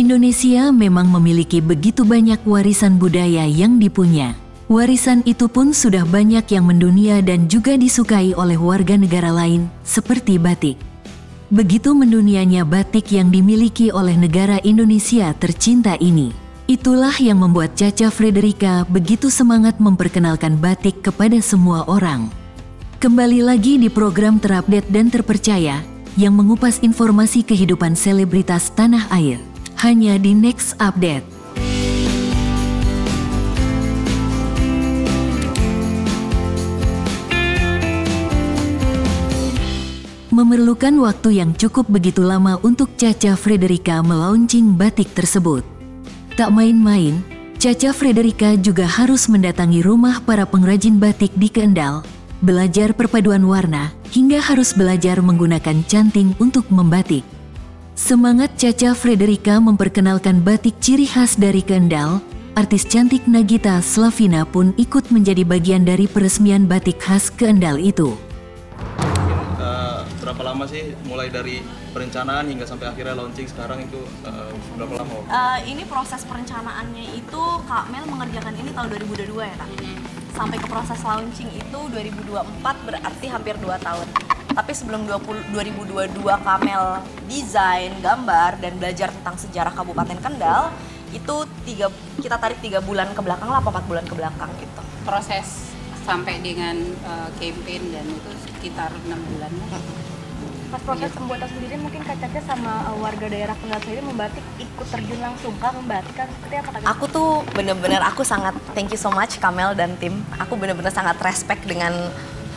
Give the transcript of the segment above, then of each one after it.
Indonesia memang memiliki begitu banyak warisan budaya yang dipunya. Warisan itu pun sudah banyak yang mendunia dan juga disukai oleh warga negara lain, seperti batik. Begitu mendunianya batik yang dimiliki oleh negara Indonesia tercinta ini. Itulah yang membuat Caca Frederica begitu semangat memperkenalkan batik kepada semua orang. Kembali lagi di program terupdate dan terpercaya, yang mengupas informasi kehidupan selebritas tanah air. Hanya di Next Update. Memerlukan waktu yang cukup begitu lama untuk Caca Frederica melaunching batik tersebut. Tak main-main, Caca Frederica juga harus mendatangi rumah para pengrajin batik di Kendal, belajar perpaduan warna, hingga harus belajar menggunakan canting untuk membatik. Semangat Caca Frederica memperkenalkan batik ciri khas dari Kendal, artis cantik Nagita Slavina pun ikut menjadi bagian dari peresmian batik khas Kendal itu. Berapa lama sih mulai dari perencanaan hingga sampai akhirnya launching sekarang itu berapa lama? Ini proses perencanaannya itu Kak Mel mengerjakan ini tahun 2022 ya Kak? Sampai ke proses launching itu 2024, berarti hampir 2 tahun. Tapi sebelum 2022 Kak Mel desain, gambar, dan belajar tentang sejarah Kabupaten Kendal, itu kita tarik 3 bulan ke belakang lah, 4 bulan ke belakang gitu. Proses sampai dengan campaign dan itu sekitar 6 bulan. Pas proses pembuatan sendiri mungkin Kak Caca sama warga daerah Kendal sendiri membatik ikut terjun langsung Kak, membatik kan seperti apa Kak? Aku tuh bener-bener, aku sangat thank you so much Kamel dan tim. Aku bener-bener sangat respect dengan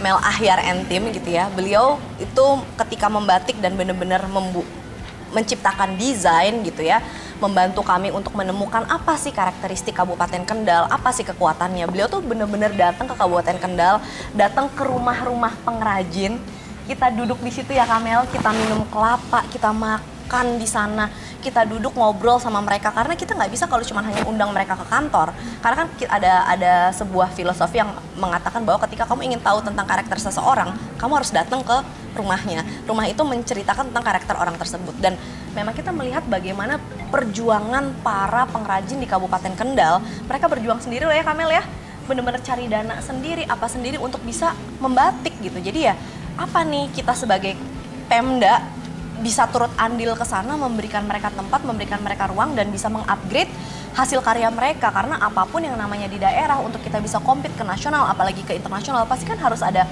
Mel Ahyar and tim gitu ya. Beliau itu ketika membatik dan bener-bener menciptakan desain gitu ya, membantu kami untuk menemukan apa sih karakteristik Kabupaten Kendal, apa sih kekuatannya. Beliau tuh bener-bener datang ke Kabupaten Kendal, datang ke rumah-rumah pengrajin. Kita duduk di situ ya Kamel, kita minum kelapa, kita makan di sana, kita duduk ngobrol sama mereka karena kita nggak bisa kalau cuma hanya undang mereka ke kantor. Karena kan ada sebuah filosofi yang mengatakan bahwa ketika kamu ingin tahu tentang karakter seseorang, kamu harus datang ke rumahnya. Rumah itu menceritakan tentang karakter orang tersebut dan memang kita melihat bagaimana perjuangan para pengrajin di Kabupaten Kendal. Mereka berjuang sendiri loh ya Kamel ya, benar-benar cari dana sendiri, apa sendiri untuk bisa membatik gitu. Jadi ya apa nih kita sebagai Pemda bisa turut andil ke sana, memberikan mereka tempat, memberikan mereka ruang dan bisa mengupgrade hasil karya mereka. Karena apapun yang namanya di daerah untuk kita bisa compete ke nasional apalagi ke internasional pasti kan harus ada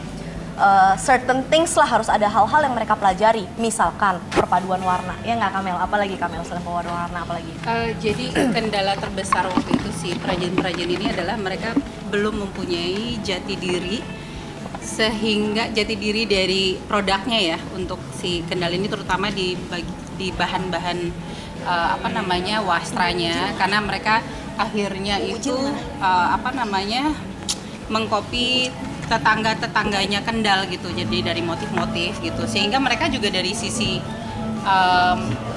certain things lah, harus ada hal-hal yang mereka pelajari. Misalkan perpaduan warna, ya nggak Kamel? Apalagi Kamel selain perpaduan warna apalagi? Jadi kendala terbesar waktu itu si perajin-perajin ini adalah mereka belum mempunyai jati diri, sehingga jati diri dari produknya ya untuk si Kendal ini, terutama di bahan-bahan wastranya, karena mereka akhirnya itu mengcopy tetangga-tetangganya Kendal gitu, jadi dari motif-motif gitu, sehingga mereka juga dari sisi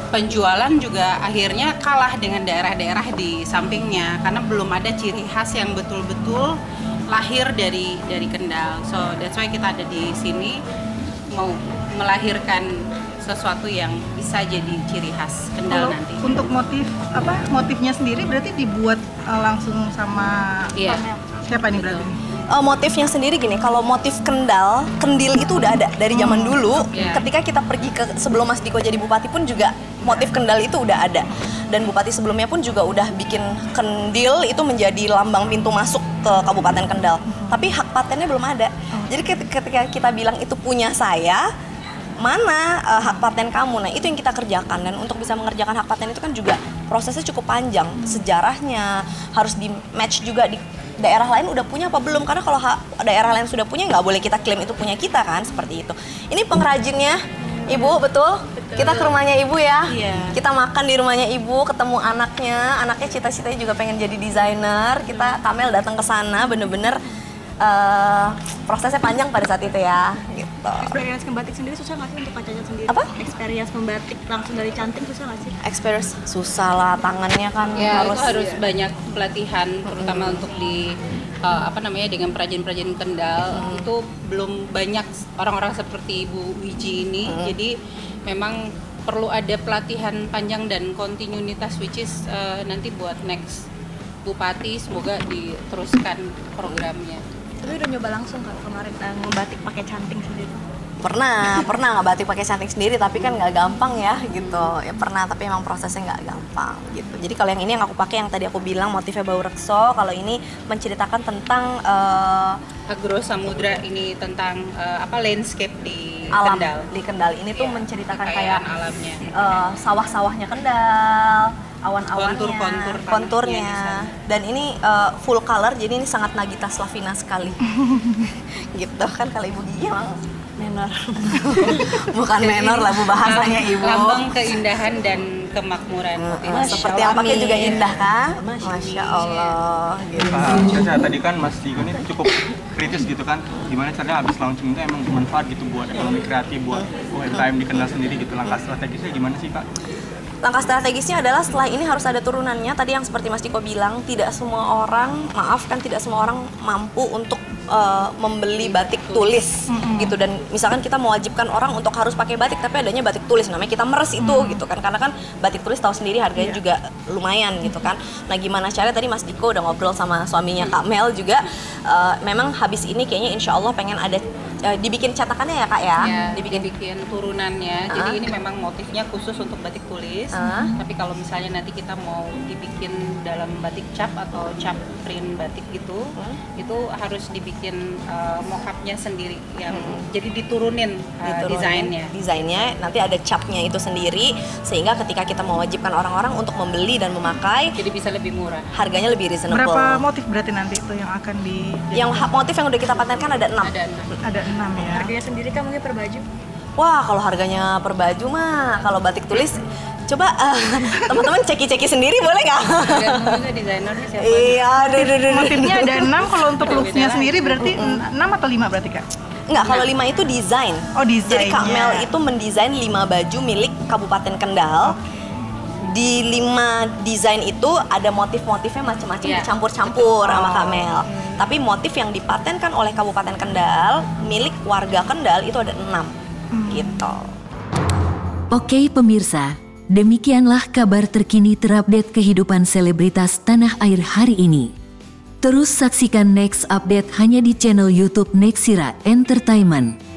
penjualan juga akhirnya kalah dengan daerah-daerah di sampingnya karena belum ada ciri khas yang betul-betul lahir dari Kendal. So that's why kita ada di sini mau melahirkan sesuatu yang bisa jadi ciri khas Kendal nanti. Untuk motifnya sendiri berarti dibuat langsung sama siapa nih berarti? Motifnya sendiri gini, kalau motif kendil itu udah ada dari zaman dulu. Ketika kita pergi ke sebelum Mas Diko jadi bupati pun juga motif kendal itu udah ada. Dan bupati sebelumnya pun juga udah bikin kendil itu menjadi lambang pintu masuk ke Kabupaten Kendal. Tapi hak patennya belum ada. Jadi ketika kita bilang itu punya saya, mana hak paten kamu? Nah itu yang kita kerjakan. Dan untuk bisa mengerjakan hak paten itu kan juga prosesnya cukup panjang. Sejarahnya harus di match juga di daerah lain udah punya apa belum, karena kalau daerah lain sudah punya nggak boleh kita klaim itu punya kita kan, seperti itu. Ini pengrajinnya Ibu, betul? Kita ke rumahnya Ibu ya. Kita makan di rumahnya Ibu, ketemu anaknya cita-citanya juga pengen jadi desainer. Kita Kamel datang ke sana, bener-bener prosesnya panjang pada saat itu ya gitu. Experience membatik sendiri susah nggak sih untuk Kak Caca sendiri? Apa? Experience membatik langsung dari canting susah nggak sih? Experience susah lah, tangannya kan harus banyak pelatihan, terutama untuk di dengan perajin-perajin Kendal. Itu belum banyak orang-orang seperti Ibu Wiji ini. Jadi memang perlu ada pelatihan panjang dan kontinuitas, which is nanti buat next bupati semoga diteruskan programnya. Tapi udah nyoba langsung kan kemarin ngebatik pakai canting sendiri? Pernah ngebatik pakai canting sendiri, tapi kan nggak gampang ya gitu. Ya pernah, tapi emang prosesnya nggak gampang gitu. Jadi kalau yang ini yang aku pakai, yang tadi aku bilang motifnya bau rekso, kalau ini menceritakan tentang Agro Samudra, ini tentang landscape di alam Kendal. di Kendal. Ini tuh menceritakan kayak alamnya. sawah-sawahnya Kendal, awan-awannya, konturnya. Dan ini full color, jadi ini sangat Nagita Slavina sekali. Gitu kan, kalau Ibu Gigi emang menor. Bukan menor lah Bu bahasanya Ibu. Lambang keindahan dan kemakmuran. Seperti yang pakai juga indah kan? Masya Allah. Gitu. Saya tadi kan Mas Digo ini cukup kritis gitu kan, gimana caranya habis launching itu emang bermanfaat gitu buat ekonomi kreatif, buat UMKM di Kendal sendiri gitu. Langkah strategisnya gimana sih Pak? Langkah strategisnya adalah setelah ini harus ada turunannya. Tadi yang seperti Mas Diko bilang, tidak semua orang mampu untuk membeli batik tulis gitu. Dan misalkan kita mewajibkan orang untuk harus pakai batik, tapi adanya batik tulis, namanya kita meres itu gitu kan. Karena kan batik tulis tahu sendiri harganya juga lumayan gitu kan. Nah gimana caranya, tadi Mas Diko udah ngobrol sama suaminya Kak Mel juga. Memang habis ini kayaknya insya Allah pengen ada dibikin cetakannya ya Kak ya? Dibikin turunannya. Jadi ini memang motifnya khusus untuk batik tulis. Tapi kalau misalnya nanti kita mau dibikin dalam batik cap atau cap print batik gitu, itu harus dibikin mock-up-nya sendiri yang jadi diturunin desainnya. Nanti ada capnya itu sendiri, sehingga ketika kita mewajibkan orang-orang untuk membeli dan memakai, jadi bisa lebih murah. Harganya lebih reasonable. Berapa motif berarti nanti itu yang akan motif yang udah kita patenkan ada 6. Ada 6 ya. Harganya sendiri kan mungkin per baju? Wah, kalau harganya per baju mah, kalau batik tulis, coba teman-teman ceki-ceki sendiri boleh nggak? Tergantung juga desainernya siapa. Iya, motifnya ada 6, kalau untuk looks-nya sendiri berarti 6 atau 5 berarti Kak? Enggak, kalau 5 itu desain. Oh, desainnya. Jadi Kak Mel itu mendesain 5 baju milik Kabupaten Kendal. Di 5 desain itu ada motif-motifnya macam-macam dicampur-campur sama Kak Mel. Tapi motif yang dipatenkan oleh Kabupaten Kendal milik warga Kendal itu ada 6 gitu. Oke pemirsa, demikianlah kabar terkini terupdate kehidupan selebritas tanah air hari ini. Terus saksikan next update hanya di channel YouTube Nexira Entertainment.